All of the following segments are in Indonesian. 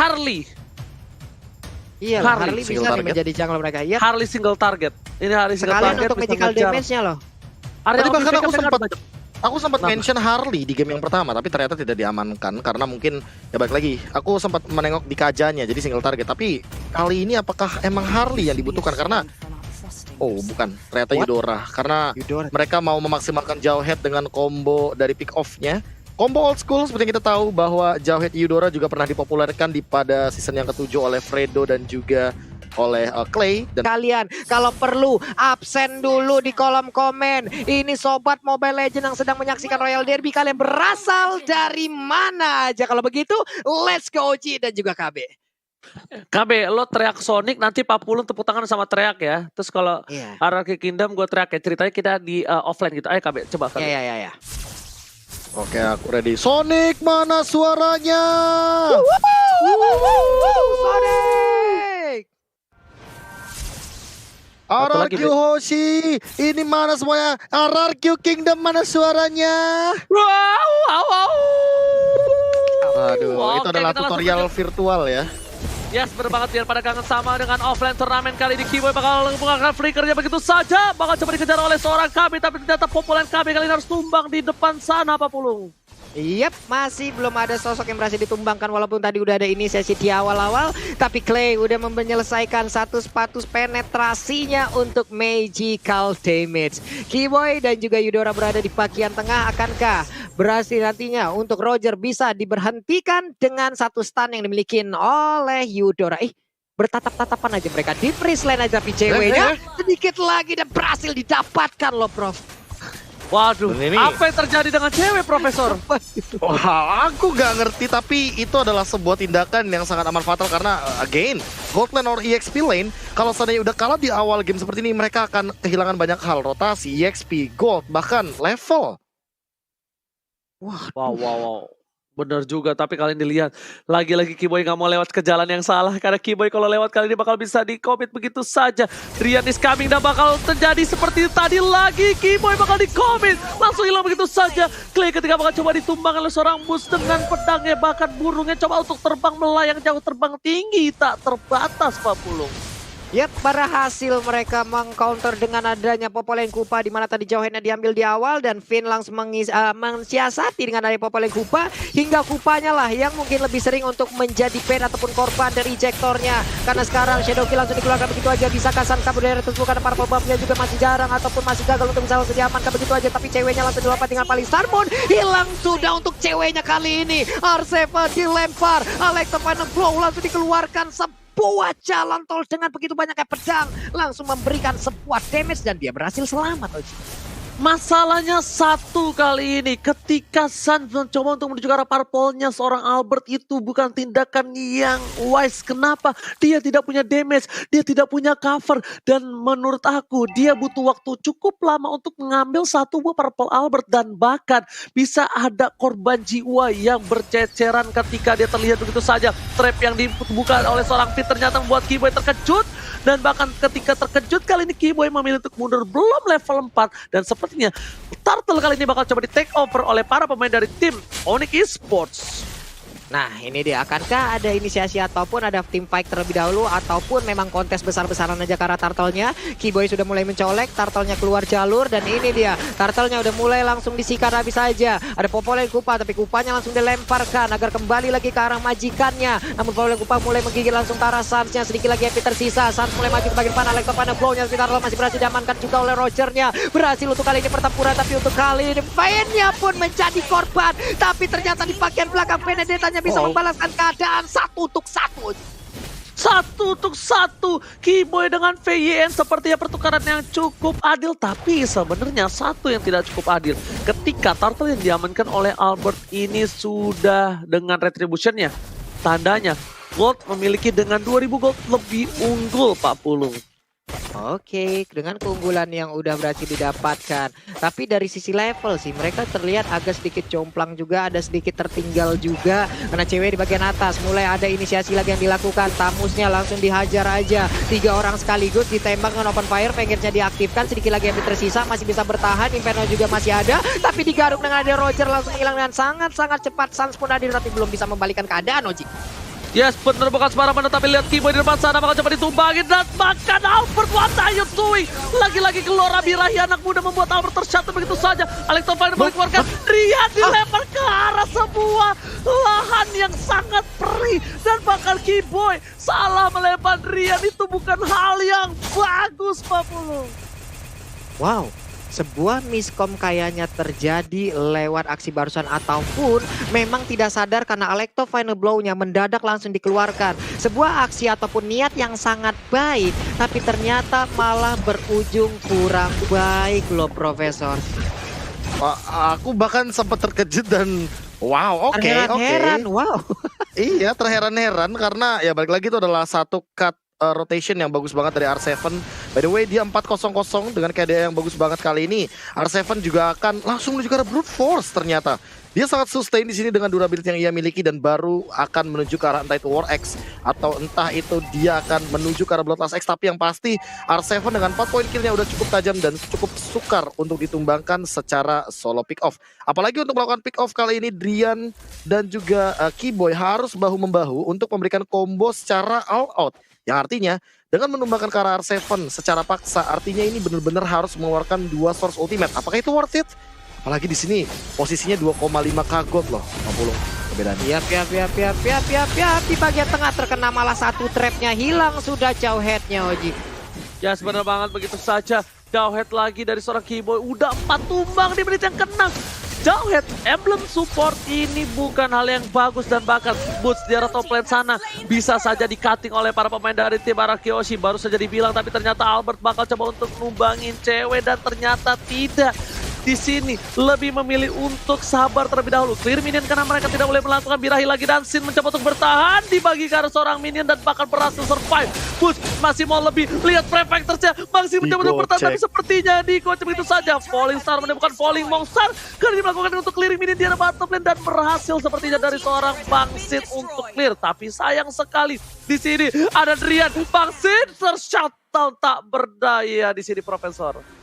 Harley. Iya, Harley bisa nih menjadi jungle mereka. Iya. Harley single target. Ini Harley single Sekalian target. untuk magical damage-nya loh. Tadi bahkan aku sempat Kenapa? mention Harley di game yang pertama, tapi ternyata tidak diamankan karena mungkin ya balik lagi. Aku sempat menengok di kajanya jadi single target, tapi kali ini apakah emang Harley yang dibutuhkan karena bukan, ternyata Eudora karena mereka mau memaksimalkan Jawhead dengan combo dari pick off-nya. Combo old school seperti yang kita tahu bahwa Jawhead Eudora juga pernah dipopulerkan pada season yang ke-7 oleh Fredo dan juga oleh Clay. Dan kalian kalau perlu absen dulu di kolom komen. Ini sobat Mobile Legends yang sedang menyaksikan Royal Derby, kalian berasal dari mana aja? Kalau begitu let's go Oji dan juga KB. KB, lo teriak Sonic, nanti Pak Pulung tepuk tangan sama teriak ya. Terus kalau Hierarchy Kingdom gue teriak ya. Ceritanya kita di offline gitu. Ayo KB, coba KB. Ya. Oke, aku ready. Sonic, mana suaranya? Sonic! RRQ Hoshi, ini mana semuanya? RRQ Kingdom, mana suaranya? Wow. Aduh, itu adalah tutorial virtual ya. Yes, bener banget biar pada kangen sama dengan offline turnamen kali ini. Keyboy bakal menggunakan flickernya begitu saja. Bakal coba dikejar oleh seorang KB, tapi ternyata populer KB kali ini harus tumbang di depan sana Pak Pulung. Yap, masih belum ada sosok yang berhasil ditumbangkan walaupun tadi udah ada inisiasi di awal-awal. Tapi Clay udah menyelesaikan satu status penetrasinya untuk magical damage. Keyboy dan juga Eudora berada di bagian tengah. Akankah berhasil nantinya untuk Roger bisa diberhentikan dengan satu stun yang dimiliki oleh Eudora? Bertatap-tatapan aja mereka di freeze lane aja, tapi ceweknya sedikit lagi dan berhasil didapatkan loh Prof. Waduh, apa yang terjadi dengan cewek, Profesor? Wah, aku gak ngerti, tapi itu adalah sebuah tindakan yang sangat amat fatal karena, again, gold lane or EXP lane, kalau seandainya udah kalah di awal game seperti ini, mereka akan kehilangan banyak hal, rotasi, EXP, gold, bahkan level. Wow. Bener juga, tapi kalian dilihat lagi-lagi Keyboy gak mau lewat ke jalan yang salah karena Keyboy kalau lewat kali ini bakal bisa di-commit begitu saja. Rian is coming dan bakal terjadi seperti tadi lagi. Keyboy bakal di-commit, langsung hilang begitu saja. Clay ketika bakal coba ditumbang oleh seorang bus dengan pedangnya, bahkan burungnya coba untuk terbang melayang jauh, terbang tinggi, tak terbatas Pak Pulung. Yap, berhasil mereka mengcounter dengan adanya Popolen Kupa di mana tadi Jawheadnya diambil di awal dan Finn langsung mensiasati dengan adanya Popolen Kupa hingga Kupanya lah yang mungkin lebih sering untuk menjadi pen ataupun korban dari ejectornya karena sekarang Shadow Kill langsung dikeluarkan begitu aja. Bisakah San kabur dari tersebut karena para pebabnya juga masih jarang ataupun masih gagal untuk bisa langsung diamankan begitu aja, tapi ceweknya langsung dilapat dengan paling Starmoon. Hilang sudah untuk ceweknya kali ini. R7 dilempar, Alexa Final Blow langsung dikeluarkan sebuah jalan tol dengan begitu banyaknya pedang langsung memberikan sebuah damage dan dia berhasil selamat Oji. Masalahnya satu kali ini ketika Sun mencoba untuk menuju ke arah purple-nya seorang Albert itu bukan tindakan yang wise. Kenapa? Dia tidak punya damage, dia tidak punya cover dan menurut aku dia butuh waktu cukup lama untuk mengambil satu buah purple Albert dan bahkan bisa ada korban jiwa yang berceceran ketika dia terlihat begitu saja. Trap yang dibuka oleh seorang Fit ternyata membuat Keyboy terkejut dan bahkan ketika terkejut kali ini Keyboy memilih untuk mundur belum level 4 dan sepertinya Turtle kali ini bakal coba di take over oleh para pemain dari tim Onyx Esports. Nah ini dia, akankah ada inisiasi ataupun ada team fight terlebih dahulu ataupun memang kontes besar-besaran aja karena Turtle-nya. Keyboy sudah mulai mencolek, Turtle-nya keluar jalur dan ini dia, Turtle-nya udah mulai langsung disikat habis saja. Ada Popolen Kupa tapi Kupanya langsung dilemparkan agar kembali lagi ke arah majikannya. Namun Popolen Kupa mulai menggigit langsung ke arah Sans-nya, sedikit lagi MP tersisa. Sans mulai maju ke bagian depan, Alexa Final Blow-nya, Turtle masih berhasil diamankan juga oleh Roger-nya. Berhasil untuk kali ini pertempuran, tapi untuk kali ini Vayne-nya pun menjadi korban. Tapi ternyata di bagian belakang Benedetta-nya bisa membalaskan keadaan 1 untuk 1. 1 untuk 1. Keyboy dengan VYN sepertinya pertukaran yang cukup adil, tapi sebenarnya satu yang tidak cukup adil. Ketika Turtle yang diamankan oleh Albert ini sudah dengan retribution-nya, tandanya Gold memiliki dengan 2000 gold lebih unggul Pak Pulung. Oke, dengan keunggulan yang udah berhasil didapatkan. Tapi dari sisi level sih mereka terlihat agak sedikit jomplang juga, ada sedikit tertinggal juga. Karena cewek di bagian atas mulai ada inisiasi lagi yang dilakukan. Tamusnya langsung dihajar aja. 3 orang sekaligus ditembak dengan open fire, pengennya diaktifkan. Sedikit lagi yang tersisa, masih bisa bertahan. Inferno juga masih ada. Tapi digaruk dengan ada Roger langsung hilang dengan sangat-sangat cepat. Sans pun hadir tapi belum bisa membalikan keadaan Oji. Yes, bener bukan sembarangan, tapi lihat Kiboy di depan sana bakal coba ditumbangin dan makan Albert. What are you doing? Lagi-lagi keluar birahi anak muda membuat Albert tershut begitu saja. Electrofire boleh keluarkan, Rian dilempar ke arah sebuah lahan yang sangat perih dan bakal Kiboy salah melempar Rian. Itu bukan hal yang bagus, Pak Pulu. Wow, sebuah miskom kayaknya terjadi lewat aksi barusan ataupun memang tidak sadar karena Electro Final Blow-nya mendadak langsung dikeluarkan. Sebuah aksi ataupun niat yang sangat baik tapi ternyata malah berujung kurang baik loh, Profesor. Aku bahkan sempat terkejut dan wow, oke. Terheran-heran, wow. Iya, terheran-heran karena ya balik lagi itu adalah satu cut rotation yang bagus banget dari R7. By the way, dia 4-0-0 dengan KDA yang bagus banget kali ini. R7 juga akan langsung menuju ke arah brute force ternyata. Dia sangat sustain di sini dengan durability yang ia miliki dan baru akan menuju ke arah entah itu War X atau entah itu dia akan menuju ke arah Bloodlust X. Tapi yang pasti R7 dengan 4 poin killnya udah cukup tajam dan cukup sukar untuk ditumbangkan secara solo pick off. Apalagi untuk melakukan pick off kali ini Drian dan juga Kiboy harus bahu-membahu untuk memberikan combo secara all out. Yang artinya dengan menumbangkan ke arah R7 secara paksa, artinya ini benar-benar harus mengeluarkan 2 source ultimate. Apakah itu worth it? Apalagi di sini posisinya 2,5k gold loh, 50 perbedaannya. Di bagian tengah terkena malah satu trapnya hilang, sudah jauh headnya Oji. Ya sebenarnya banget begitu saja. Jauh head lagi dari seorang Kiboy. Udah 4 tumbang di menit yang kena. Jauh head emblem support ini bukan hal yang bagus dan bahkan boots di arah top lane sana bisa saja di-cutting oleh para pemain dari tim Arakioshi. Baru saja dibilang tapi ternyata Albert bakal coba untuk numbangin cewek dan ternyata tidak. Di sini lebih memilih untuk sabar terlebih dahulu. Clear minion karena mereka tidak boleh melakukan birahi lagi dan Sin mencoba untuk bertahan dibagi ke arah seorang minion dan bahkan berhasil survive. Boots masih mau lebih, lihat prefectors-nya masih mencoba untuk bertahan tapi sepertinya dikocok begitu saja. Falling Star menemukan Falling Monster karena melakukan untuk clear minion di arah bottom lane dan berhasil sepertinya dari seorang Bang Sin untuk clear. Tapi sayang sekali di sini ada Drian. Bang Sin tershutdown tak berdaya di sini, Profesor.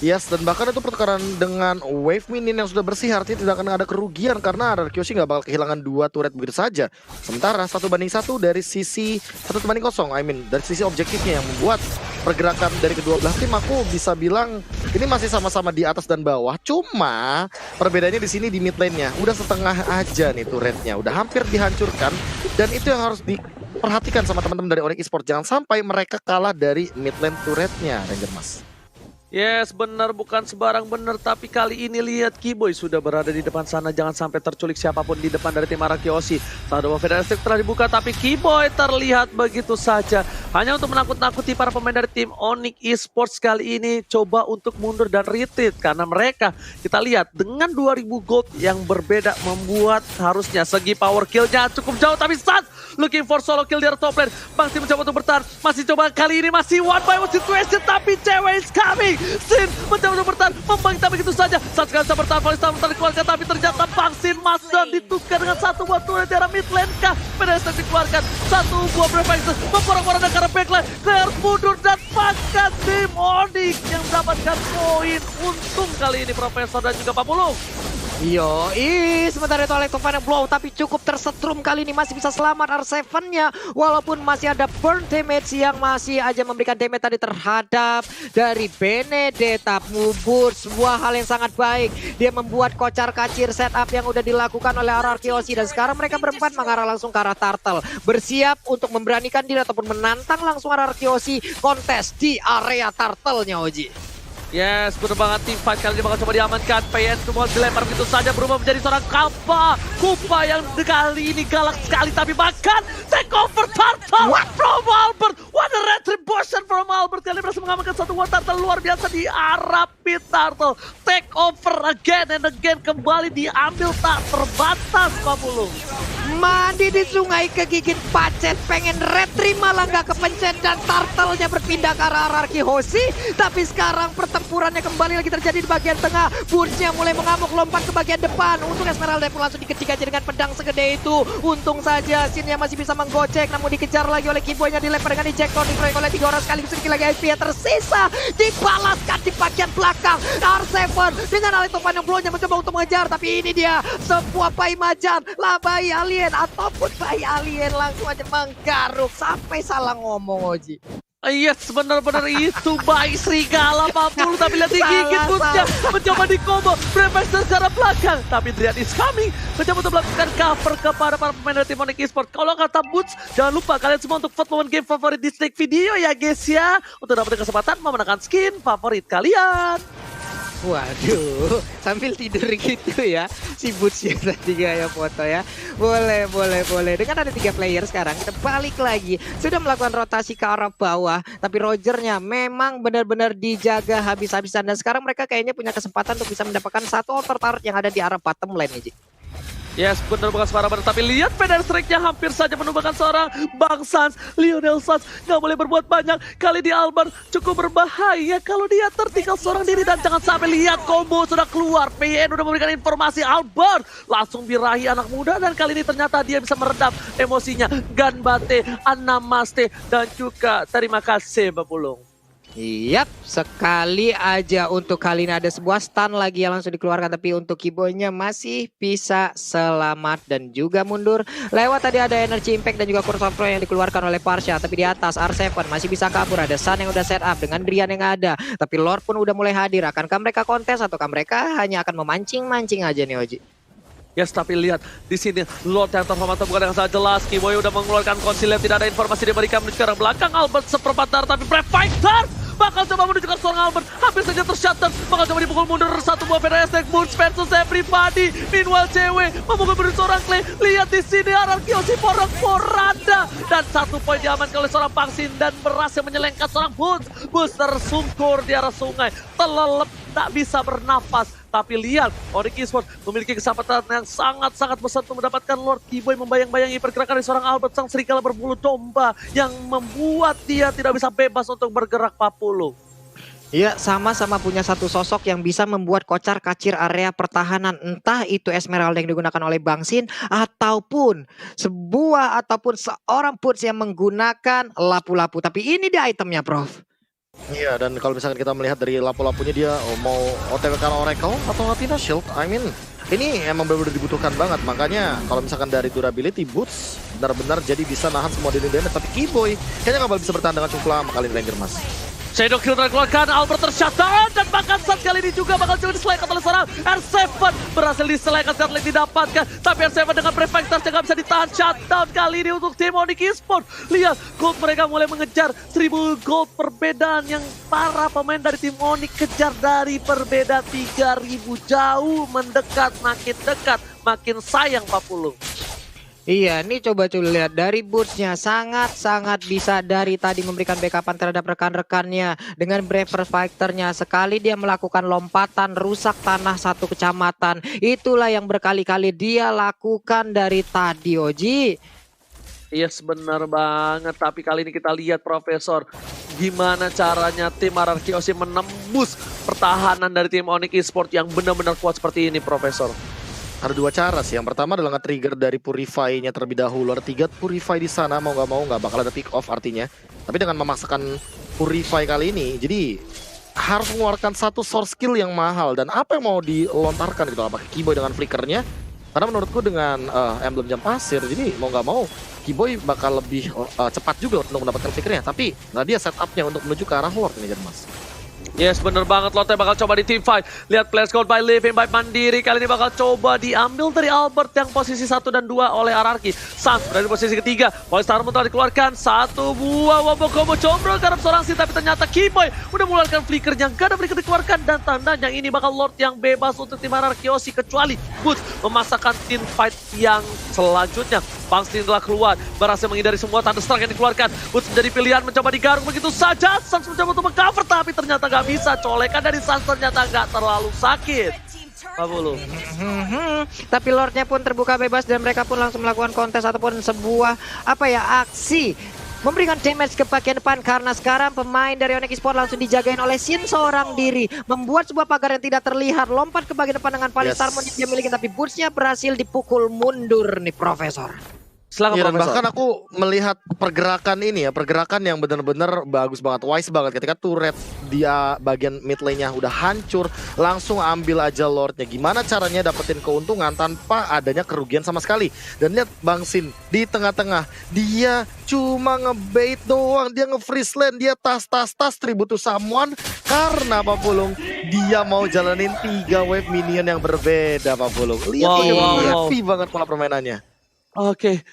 Yes, dan bahkan itu pertukaran dengan wave minion yang sudah bersih artinya tidak akan ada kerugian karena Arakioshi nggak bakal kehilangan 2 turret begitu saja. Sementara 1-1 dari sisi 1-0, dari sisi objektifnya yang membuat pergerakan dari kedua belah tim aku bisa bilang ini masih sama-sama di atas dan bawah. Cuma perbedaannya di sini di mid lane-nya udah setengah aja nih turretnya, udah hampir dihancurkan dan itu yang harus diperhatikan sama teman-teman dari Onyx Esports. Jangan sampai mereka kalah dari mid lane turretnya, Ranger Mas. Yes, benar bukan sembarang benar, tapi kali ini lihat Kiboy sudah berada di depan sana. Jangan sampai terculik siapapun di depan dari tim Arakioshi. Shadow of Federation telah dibuka tapi Kiboy terlihat begitu saja. Hanya untuk menakut-nakuti para pemain dari tim Onyx Esports kali ini coba untuk mundur dan retreat. Karena mereka kita lihat dengan 2000 gold yang berbeda membuat harusnya segi power killnya cukup jauh. Tapi Sans looking for solo kill di arah top lane. Masih mencoba untuk bertahan. Masih coba kali ini masih one by one situation tapi cewek is coming. Sin mencoba untuk bertahan, membangkit tapi begitu saja. Saat sekali bisa bertahan, Falista bertahan dikeluarkan tapi ternyata Bang Sin masuk dan ditukar dengan satu buah turret di arah mid lane kah. Pedestal dikeluarkan, satu buah prefect memporong-porong ke arah backline. Clear mundur dan bahkan tim Onyx yang mendapatkan poin untung kali ini Profesor dan juga Pak Pulung. Sementara itu Electro Final Blow tapi cukup tersetrum kali ini masih bisa selamat R7-nya walaupun masih ada burn damage yang masih aja memberikan damage tadi terhadap dari Benedetta. Mubur sebuah hal yang sangat baik. Dia membuat kocar-kacir setup yang udah dilakukan oleh Arakioshi dan sekarang mereka berempat mengarah langsung ke arah Turtle. Bersiap untuk memberanikan diri ataupun menantang langsung Arakioshi kontes di area Turtle-nya Oji. Yes, bener banget tim fight kali ini bakal coba diamankan. PN semua dilempar begitu saja berubah menjadi seorang Kupa yang kali ini galak sekali tapi bahkan take over Turtle from Albert. What a retribution from Albert. Kali ini berhasil mengamankan satu buah Turtle luar biasa di arah pit Turtle. Take over again and again kembali diambil tak terbatas Pak Pulung. Mandi di sungai kegigit pacet pengen retri malah nggak kepencet dan Turtle-nya berpindah ke arah Arakioshi tapi sekarang pertempurannya kembali lagi terjadi di bagian tengah. Boons-nya mulai mengamuk lompat ke bagian depan. Untung Esmeralda pun langsung diketik aja dengan pedang segede itu. Untung saja Sin-nya masih bisa menggocek namun dikejar lagi oleh Kiboy-nya dilempar dengan ejector dikeroyok oleh 3 orang sekaligus sedikit lagi HP yang tersisa dibalaskan di bagian belakang. R7 dengan Electro Final Blow-nya mencoba untuk mengejar tapi ini dia sebuah paimajan labai alien alien ataupun bayi alien langsung aja menggaruk sampai salah ngomong Oji. Yes, benar-benar itu bayi serigala 40, tapi lihat digigit Boots-nya, mencoba di combo, Prefector secara belakang, tapi Drian is coming, mencoba untuk melakukan cover kepada para pemain dari tim Onyx Esports. Kalau kata Boots, jangan lupa kalian semua untuk vote momen game favorit di Snake Video ya guys ya, untuk dapetin kesempatan memenangkan skin favorit kalian. Waduh, sambil tidur gitu ya si Boots ya tadi kayak foto ya. Boleh. Dengan ada 3 player sekarang, kita balik lagi. Sudah melakukan rotasi ke arah bawah, tapi Rogernya memang benar-benar dijaga habis-habisan. Dan sekarang mereka kayaknya punya kesempatan untuk bisa mendapatkan satu outer turret yang ada di arah bottom lane nih, Ji. Yes, benar bukan sembarangan, tapi lihat Feather Strike-nya hampir saja menumbangkan seorang Bang Sans. Lionel Sans nggak boleh berbuat banyak. Kali di Albert cukup berbahaya kalau dia tertinggal seorang diri. Dan jangan sampai lihat combo sudah keluar. PN udah memberikan informasi, Albert langsung birahi anak muda. Dan kali ini ternyata dia bisa meredam emosinya. Ganbate, Anamaste, dan juga terima kasih Mbak Pulung. Yap, sekali aja untuk kali ini ada sebuah stun lagi yang langsung dikeluarkan. Tapi untuk Kiboynya masih bisa selamat dan juga mundur. Lewat tadi ada energy impact dan juga curse of Throw yang dikeluarkan oleh Parsha. Tapi di atas R7 masih bisa kabur. Ada Sun yang udah set up dengan Drian yang ada. Tapi Lord pun udah mulai hadir. Akankah mereka kontes ataukah mereka hanya akan memancing-mancing aja nih Oji? Yes, tapi lihat di sini Lord yang terhormat bukan yang sangat jelas. Kiboy udah mengeluarkan konsil, tidak ada informasi diberikan menuju ke arah belakang. Albert seperempat darah, tapi Prefector bakal coba menuju ke seorang Albert, hampir saja tershutter, bakal coba dipukul mundur satu buah Federastic Boots versus everybody. Meanwhile cewek memukul mundur seorang Clay. Lihat di sini Anarkiosi porada dan 1 poin diamankan oleh seorang Pangsin dan berhasil menyelengkat seorang Boots. Boots tersungkur di arah sungai, terlelep, tak bisa bernafas. Tapi lihat, Onyx Esports memiliki kesempatan yang sangat-sangat besar untuk mendapatkan Lord. Kiboy membayang-bayangi pergerakan dari seorang Albert, sang serigala berbulu domba yang membuat dia tidak bisa bebas untuk bergerak 40. Iya, sama-sama punya satu sosok yang bisa membuat kocar-kacir area pertahanan. Entah itu Esmeralda yang digunakan oleh Bang Sin ataupun seorang Puts yang menggunakan lapu-lapu. Tapi ini dia itemnya, Prof. Iya, dan kalau misalkan kita melihat dari lapu-lapunya dia mau OTW-kan Oracle atau Latina Shield, I mean ini emang benar-benar dibutuhkan banget. Makanya kalau misalkan dari durability Boots benar-benar jadi bisa nahan semua damage. Tapi Kiboy kayaknya nggak bisa bertahan dengan cukup lama kali ini Ranger Mas. Shadow Kill dikeluarkan, Albert tershutdown dan bahkan saat kali ini juga bakal coba diselekat oleh seorang R7. Berhasil diselekat saat lagi didapatkan, tapi R7 dengan Prefector nggak bisa ditahan. Shutdown kali ini untuk tim Onyx Esports. Lihat, gold mereka mulai mengejar 1000 gold perbedaan yang para pemain dari tim Onyx kejar dari perbedaan 3000. Jauh mendekat, makin dekat, makin sayang 40. Iya, ini coba lihat dari Boots-nya sangat-sangat bisa dari tadi memberikan backupan terhadap rekan-rekannya dengan Braver Fighter-nya. Sekali dia melakukan lompatan rusak tanah satu kecamatan. Itulah yang berkali-kali dia lakukan dari tadi, Oji. Yes, benar banget. Tapi kali ini kita lihat Profesor, gimana caranya tim Anarkiosi menembus pertahanan dari tim Onyx Esports yang benar-benar kuat seperti ini, Profesor. Ada 2 cara sih. Yang pertama adalah nge-trigger dari Purify-nya terlebih dahulu. Ada 3 Purify di sana, mau nggak bakal ada pick off artinya. Tapi dengan memaksakan Purify kali ini, jadi harus mengeluarkan satu source skill yang mahal. Dan apa yang mau dilontarkan gitu, apakah Kiboy dengan flickernya? Karena menurutku dengan emblem jam pasir, jadi mau nggak mau Kiboy bakal lebih cepat juga untuk mendapatkan flickernya. Tapi nah dia setupnya untuk menuju ke arah Lord ini, Mas. Yes, bener banget. Lotte bakal coba di team fight. Lihat players called by Living by Mandiri. Kali ini bakal coba diambil dari Albert yang posisi 1 dan 2 oleh Ararki. Sans berada di posisi ketiga. Polestar telah dikeluarkan. 1 buah wombo combo combro ke arah seorang sih. Tapi ternyata Kiboy udah mengeluarkan flickernya. Gak ada flicker dikeluarkan. Dan tandanya ini bakal Lord yang bebas untuk tim Anarkiosi. Kecuali Boots memasakkan team fight yang selanjutnya. Pangsin telah keluar. Berhasil menghindari semua Thunderstruck yang dikeluarkan. Boots menjadi pilihan mencoba digarung begitu saja. Sans mencoba untuk mengcover. Tapi ternyata gak bisa, colekan dari Sans ternyata nggak terlalu sakit. Tapi Lordnya pun terbuka bebas dan mereka pun langsung melakukan kontes ataupun sebuah aksi memberikan damage ke bagian depan karena sekarang pemain dari Onyx Esports langsung dijagain oleh Sin seorang diri, membuat sebuah pagar yang tidak terlihat, lompat ke bagian depan dengan Palistar yang dia miliki, tapi Boots-nya berhasil dipukul mundur nih Profesor. Silakan Iya, dan Profesor. bahkan aku melihat pergerakan ini ya, pergerakan yang benar-benar bagus banget, wise banget. Ketika turret dia bagian mid lane-nya udah hancur, langsung ambil aja Lordnya. Gimana caranya dapetin keuntungan tanpa adanya kerugian sama sekali. Dan lihat Bang Sin di tengah-tengah, dia cuma ngebait doang, dia nge-freeze lane, dia tas tribute to someone. Karena Pak Pulung, dia mau jalanin 3 wave minion yang berbeda Pak Pulung. Lihat Wow, bagaimana wow. happy banget pola permainannya. Oke,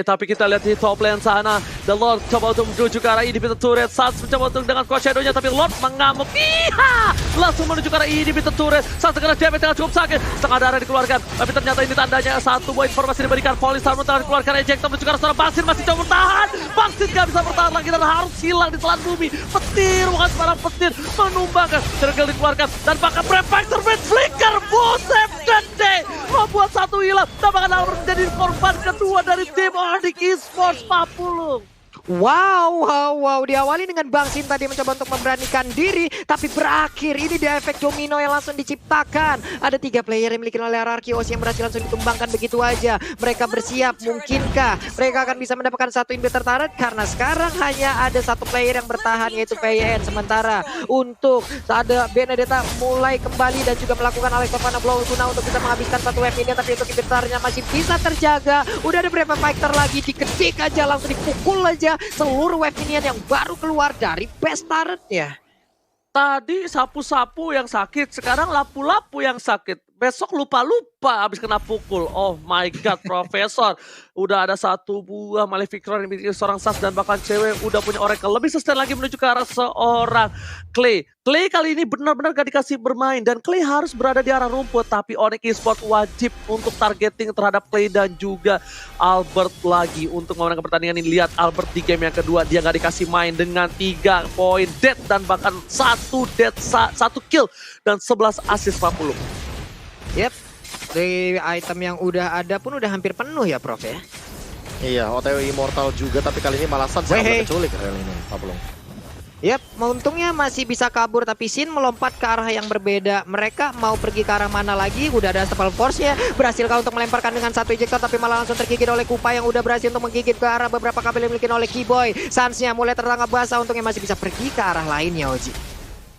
tapi kita lihat di top lane sana. The Lord coba untuk menuju ke arah inhibitor turret. Sans mencoba untuk dengan coach shadow-nya, tapi Lord mengamuk. Iha! Langsung menuju ke arah inhibitor turret. Sans kena damage dengan cukup sakit. Setengah darah dikeluarkan. Tapi ternyata ini tandanya satu buah informasi diberikan. Polistar telah dikeluarkan ejector menuju ke arah seorang Bangsin. Masih coba bertahan. Bangsin gak bisa bertahan lagi dan harus hilang di telan bumi. Petir, bukan sembarang petir. Menumbangkan. Sergel dikeluarkan. Dan bahkan Prefactor Mid Flicker. Buset gede. Membuat satu hilang. Tampaknya Albert menjadi korban kedua dari tim Onyx Esports Papulung. Wow. Diawali dengan Bang Sin tadi mencoba untuk memberanikan diri, tapi berakhir ini di efek domino yang langsung diciptakan. Ada 3 player yang dimiliki oleh RRQ yang berhasil langsung ditumbangkan begitu aja. Mereka bersiap, mungkinkah mereka akan bisa mendapatkan satu inhibitor turret? Karena sekarang hanya ada satu player yang bertahan, yaitu PYN. Sementara untuk ada Benedetta mulai kembali dan juga melakukan Alexovana Blow guna untuk bisa menghabiskan satu wave ini, tapi untuk inhibitornya masih bisa terjaga. Udah ada berapa fighter lagi, diketik aja, langsung dipukul aja seluruh wave minion yang baru keluar dari base turret ya. Tadi sapu-sapu yang sakit, sekarang lapu-lapu yang sakit. Besok lupa-lupa habis kena pukul. Oh my god, Profesor. Udah ada satu buah Maleficron yang dimiliki seorang Sas dan bahkan cewek udah punya Oracle. Lebih sustain lagi menuju ke arah seorang Clay. Clay kali ini benar-benar gak dikasih bermain dan Clay harus berada di arah rumput. Tapi Onyx Esports wajib untuk targeting terhadap Clay dan juga Albert lagi untuk memenangkan pertandingan ini. Lihat Albert di game yang kedua, dia gak dikasih main dengan 3 poin dead dan bahkan 1 dead, 1 kill dan 11 assist 40. Yep, dari item yang udah ada pun udah hampir penuh ya Prof ya. Iya, OTW Immortal juga, tapi kali ini malah Sans yang keculik kali ini, Pak Pulung. Yep, untungnya masih bisa kabur, tapi Sin melompat ke arah yang berbeda. Mereka mau pergi ke arah mana lagi? Udah ada Stable Force-nya. Berhasilkah untuk melemparkan dengan satu ejector, tapi malah langsung tergigit oleh Kupa yang udah berhasil untuk menggigit ke arah beberapa kabel yang dimiliki oleh Keyboy. Sans-nya mulai tertangkap basah, untungnya masih bisa pergi ke arah lainnya, Oji.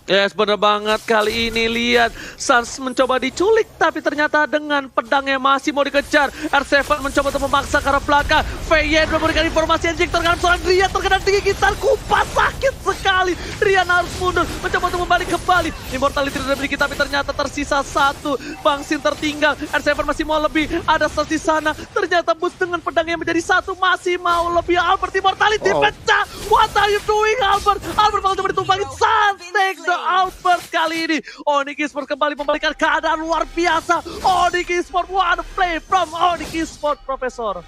Yes, bener banget. Kali ini lihat Sans mencoba diculik, tapi ternyata dengan pedangnya masih mau dikejar. R7 mencoba untuk memaksa ke arah belakang. VN memberikan informasi injektor kan seorang Rian terkena gigitan Kupa, sakit sekali. Rian harus mundur, mencoba untuk membalik kembali. Immortality tidak dimiliki, tapi ternyata tersisa 1. Bangsin tertinggal, R7 masih mau lebih. Ada Sans di sana. Ternyata Bus dengan pedangnya menjadi 1 masih mau lebih. Albert Immortality pecah. What are you doing, Albert? Albert bakal coba ditumbangin. Sans take the Albert kali ini. Onyx Esports kembali membalikan keadaan luar biasa. Onyx Esports, what a play from Onyx Esports, Profesor.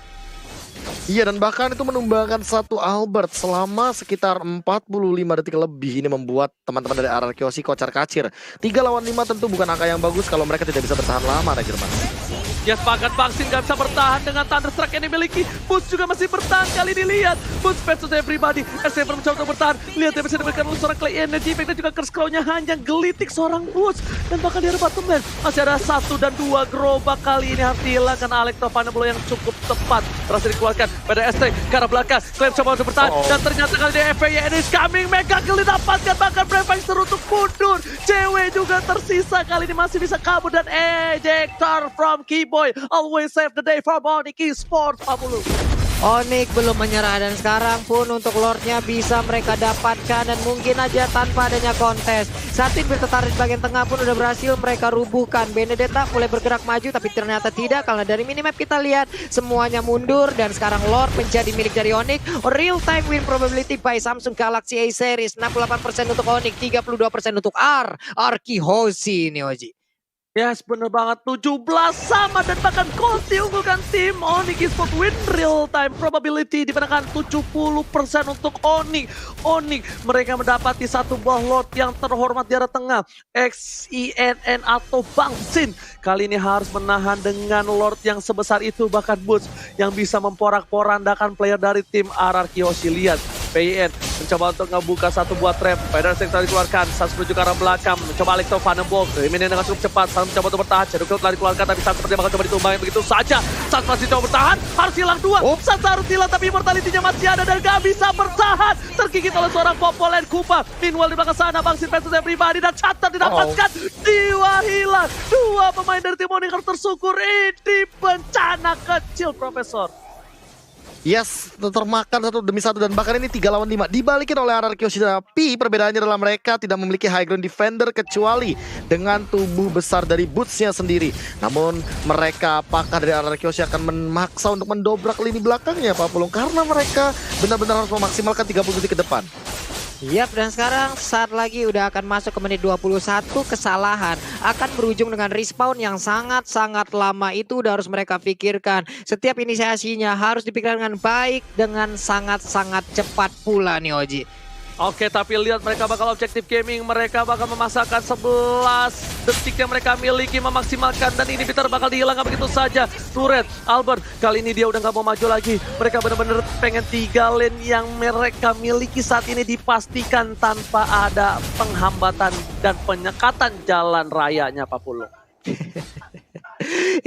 Iya, dan bahkan itu menumbangkan 1 Albert selama sekitar 45 detik lebih. Ini membuat teman-teman dari RRQ kocar kacir. 3 lawan 5 tentu bukan angka yang bagus kalau mereka tidak bisa bertahan lama, Regirman. Ya sepakat, Bangsin gak bisa bertahan dengan Thunderstruck yang dimiliki. Boots juga masih bertahan kali ini, lihat. Boots versus everybody. S7 mencoba untuk bertahan. Lihat yang bisa diberikan oleh seorang Clay Energy. Dan juga curse claw-nya hanya gelitik seorang Boots. Dan bahkan di bottom lane masih ada 1 dan 2 gerobak kali ini harus dihilangkan. Alexovana Blow yang cukup tepat berhasil dikeluarkan. Pada ST ke arah belakang. Clay coba untuk bertahan. Dan ternyata kali ini FYN is coming. Mega kill didapatkan. Bahkan Prefactor untuk mundur. Cewek juga tersisa kali ini masih bisa kabur. Dan ejector from Keyboy. Always save the day from Onyx Esports. 40. Onyx belum menyerah dan sekarang pun untuk Lordnya bisa mereka dapatkan dan mungkin aja tanpa adanya kontes. Saat ini tertarik di bagian tengah pun udah berhasil mereka rubuhkan. Benedetta mulai bergerak maju tapi ternyata tidak karena dari minimap kita lihat semuanya mundur dan sekarang Lord menjadi milik dari Onyx. Real time win probability by Samsung Galaxy A series 68% untuk Onyx, 32% untuk Arki Hoshi ini, Oji. Yes, bener banget. 17 sama dan bahkan Conti unggulkan tim Onyx Esports win real time probability dimenangkan 70% untuk Onyx. Onyx mereka mendapati 1 buah Lord yang terhormat di arah tengah. XINN atau Bangsin. Kali ini harus menahan dengan Lord yang sebesar itu, bahkan Boots yang bisa memporak-porandakan player dari tim RRQ Hoshi. Lihat PIN mencoba untuk ngebuka satu buah trap. Spider Sector dikeluarkan, Sans menuju ke arah belakang, mencoba Alekto Vandenborg. Minion dengan cukup cepat, Sans mencoba untuk bertahan. Shadow Kill telah dikeluarkan, tapi Sans sepertinya bakal coba ditumbangin begitu saja. Sans masih coba bertahan, harus hilang 2. Sans harus hilang, tapi immortality-nya masih ada dan gak bisa bertahan. Tergigit oleh seorang Popolen Kupa. Meanwhile di belakang sana, Bang Sin Petrus pribadi dan catat didapatkan. Jiwa hilang. 2 pemain dari tim Onyx harus tersyukur. Ini bencana kecil, Profesor. Yes, termakan 1 demi 1 dan bahkan ini 3 lawan 5 dibalikin oleh RRQ Hoshi. Tapi perbedaannya adalah mereka tidak memiliki high ground defender kecuali dengan tubuh besar dari bootsnya sendiri. Namun mereka apakah dari RRQ Hoshi akan memaksa untuk mendobrak lini belakangnya Pak Pulung, karena mereka benar-benar harus memaksimalkan 30 detik ke depan. Yap, dan sekarang saat lagi udah akan masuk ke menit 21, kesalahan akan berujung dengan respawn yang sangat-sangat lama. Itu udah harus mereka pikirkan. Setiap inisiasinya harus dipikirkan dengan baik, dengan sangat-sangat cepat pula nih Oji. Oke, tapi lihat mereka bakal objektif gaming, mereka bakal memasakkan 11 detik yang mereka miliki, memaksimalkan, dan inhibitor bakal dihilangkan begitu saja. Turret, Albert, kali ini dia udah gak mau maju lagi. Mereka benar-benar pengen 3 lane yang mereka miliki saat ini dipastikan tanpa ada penghambatan dan penyekatan jalan rayanya Pak Pulung.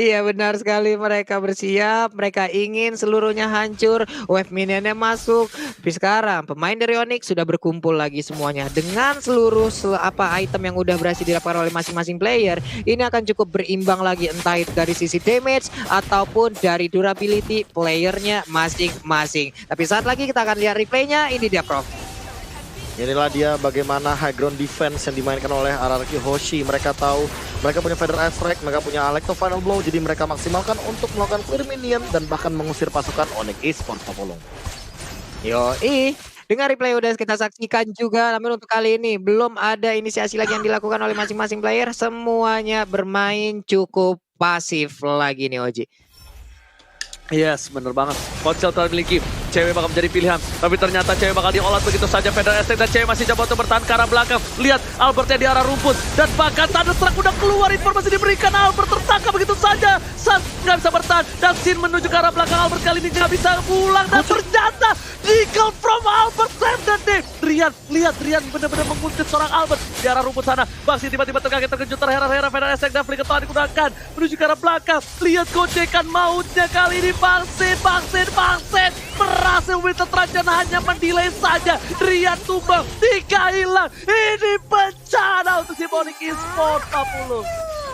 Iya benar sekali, mereka bersiap, mereka ingin seluruhnya hancur, wave minionnya masuk. Tapi sekarang pemain dari Onyx sudah berkumpul lagi semuanya dengan seluruh item yang udah berhasil didapatkan oleh masing-masing player. Ini akan cukup berimbang lagi, entah itu dari sisi damage ataupun dari durability playernya masing-masing. Tapi saat lagi kita akan lihat replaynya, ini dia Prof. Inilah dia bagaimana high ground defense yang dimainkan oleh RRQ Hoshi. Mereka tahu mereka punya Feather Effect, mereka punya Alekto Final Blow, jadi mereka maksimalkan untuk melakukan clear minion dan bahkan mengusir pasukan Onyx Esports Papolong. Yoi, dengan replay udah kita saksikan juga, namun untuk kali ini belum ada inisiasi lagi yang dilakukan oleh masing-masing player. Semuanya bermain cukup pasif lagi nih Oji. Yes, bener banget. Ponsel telah dimiliki. Cewek bakal menjadi pilihan. Tapi ternyata cewek bakal diolat begitu saja. Feather Effect dan cewek masih coba untuk bertahan ke arah belakang. Lihat Albertnya di arah rumput. Dan bahkan Thunderstruck udah keluar. Informasi diberikan. Albert tertangkap begitu saja. Sans nggak bisa bertahan. Dan Sin menuju ke arah belakang. Albert kali ini nggak bisa pulang. Dan ternyata Deagle from Albert save the day. Rian benar-benar menguntit seorang Albert di arah rumput sana. Baxi tiba-tiba terkejut terheran-heran. Feather Effect dan Flicker telah digunakan. Menuju ke arah belakang. Lihat gocekan mautnya kali ini. Bangsin berhasil Winter Trajan hanya mendelay saja. Rian tumbang, 3 hilang. Ini bencana untuk si Onyx Esports 40.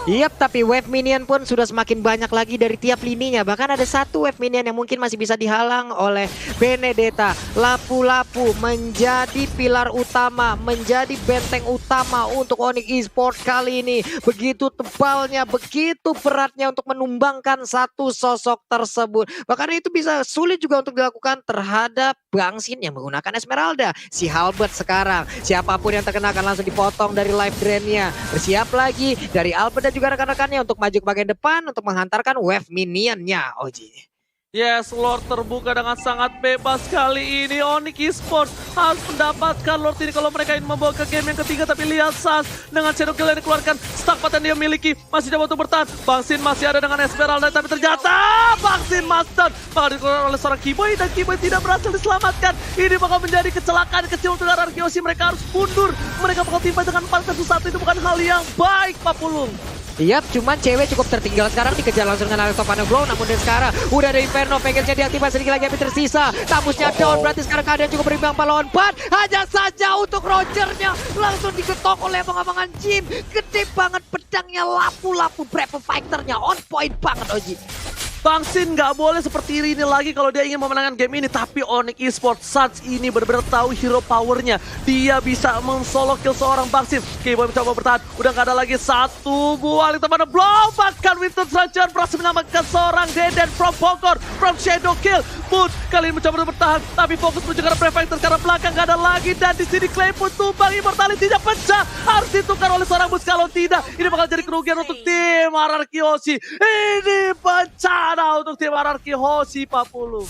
Yap, tapi wave minion pun sudah semakin banyak lagi dari tiap lininya. Bahkan ada satu wave minion yang mungkin masih bisa dihalang oleh Benedetta. Lapu-Lapu menjadi pilar utama, menjadi benteng utama untuk Onyx Esports kali ini. Begitu tebalnya, begitu beratnya untuk menumbangkan satu sosok tersebut. Bahkan itu bisa sulit juga untuk dilakukan terhadap Bang Sin yang menggunakan Esmeralda. Si Halbert sekarang, siapapun yang terkena akan langsung dipotong dari life drain-nya. Bersiap lagi dari Albert dan juga rekan-rekannya untuk maju ke bagian depan untuk menghantarkan wave minionnya Oji. Yes, Lord terbuka dengan sangat bebas kali ini. Onyx Esports harus mendapatkan Lord ini kalau mereka ingin membawa ke game yang ketiga. Tapi lihat Sans dengan Shadow Kill yang dikeluarkan, stack yang dia miliki masih coba untuk bertahan. Bang Sin masih ada dengan Esmeralda, tapi ternyata Bang Sin Master bakal dikeluarkan oleh seorang Kiboy dan Kiboy tidak berhasil diselamatkan. Ini bakal menjadi kecelakaan kecil untuk RRQ Hoshi. Mereka harus mundur. Mereka bakal tiba dengan 4 versus 1. Itu bukan hal yang baik Pak Pulung. Yap, cuman cewek cukup tertinggal sekarang, dikejar langsung dengan Alekto Final Blow. Namun dari sekarang udah ada Inferno, pengennya diaktifkan sedikit lagi tapi tersisa. Tabusnya down, berarti sekarang keadaan cukup berimbang lawan Ban. Hanya saja untuk Rogernya langsung diketok oleh abang-abangan Jim. Gede banget pedangnya, Lapu-Lapu Brave Fighternya on point banget Oji. Bang Sin nggak boleh seperti ini lagi kalau dia ingin memenangkan game ini. Tapi Onyx Esports Sans ini benar-benar tahu hero powernya. Dia bisa mensolo kill seorang Bang Sin. Kiboy mencoba bertahan. Udah nggak ada lagi satu buah link teman blow. Bahkan Winter Trajan berhasil menyelamatkan seorang Deden from Bogor, from Shadow Kill. Moon kali ini mencoba bertahan. Tapi fokus menuju ke Prefector karena belakang nggak ada lagi. Dan di sini Clay pun tumbang, immortality-nya pecah. Harus ditukar oleh seorang Bus. Kalau tidak, ini bakal jadi kerugian untuk tim RRQ Hoshi. Ini bencana untuk tim RRQ Hoshi Pak Pulung.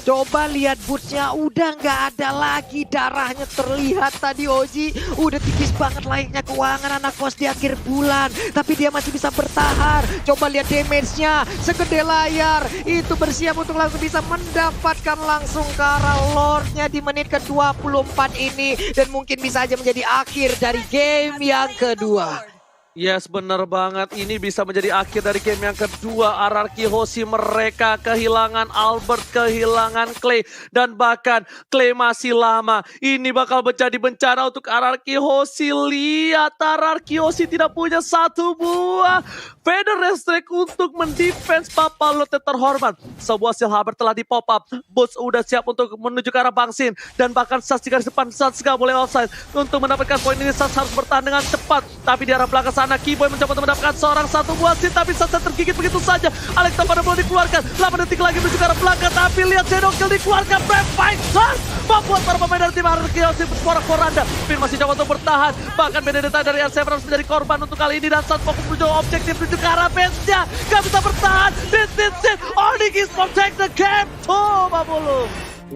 Coba lihat bootsnya udah nggak ada lagi, darahnya terlihat tadi Oji. Udah tipis banget layaknya keuangan anak kos di akhir bulan. Tapi dia masih bisa bertahan. Coba lihat damage-nya segede layar. Itu bersiap untuk langsung bisa mendapatkan langsung ke arah Lord-nya di menit ke-24 ini. Dan mungkin bisa aja menjadi akhir dari game yang kedua. Yes, bener banget. Ini bisa menjadi akhir dari game yang kedua. RRQ Hoshi mereka kehilangan Albert, kehilangan Clay. Dan bahkan Clay masih lama. Ini bakal menjadi bencana untuk RRQ Hoshi. Lihat, RRQ Hoshi tidak punya satu buah Feather Restrict untuk mendefense Papa Lord yang terhormat. Sebuah Silhaber telah di pop up. Boots udah siap untuk menuju ke arah Bangsin. Dan bahkan Sas di garis depan, Sas gak boleh offside. Untuk mendapatkan poin ini Sas harus bertahan dengan cepat. Tapi di arah belakang sana Keyboy mencoba untuk mendapatkan seorang satu buah sit, tapi Sasa tergigit begitu saja. Alexa pada belum dikeluarkan, 8 detik lagi menuju ke arah belakang, tapi lihat Zenokill dikeluarkan. Brave Fighter membuat para pemain dari tim RRQ porak-poranda. Finn masih coba untuk bertahan, bahkan Benedetta dari R7 harus menjadi korban untuk kali ini. Dan saat fokus menuju objektif menuju ke arah bench-nya, gak bisa bertahan. This Onyx is protect the game. Tuh, Babulu.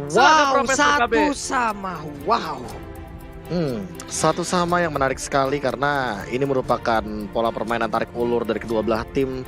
Wow, satu sama. Wow. Satu sama yang menarik sekali karena ini merupakan pola permainan tarik ulur dari kedua belah tim.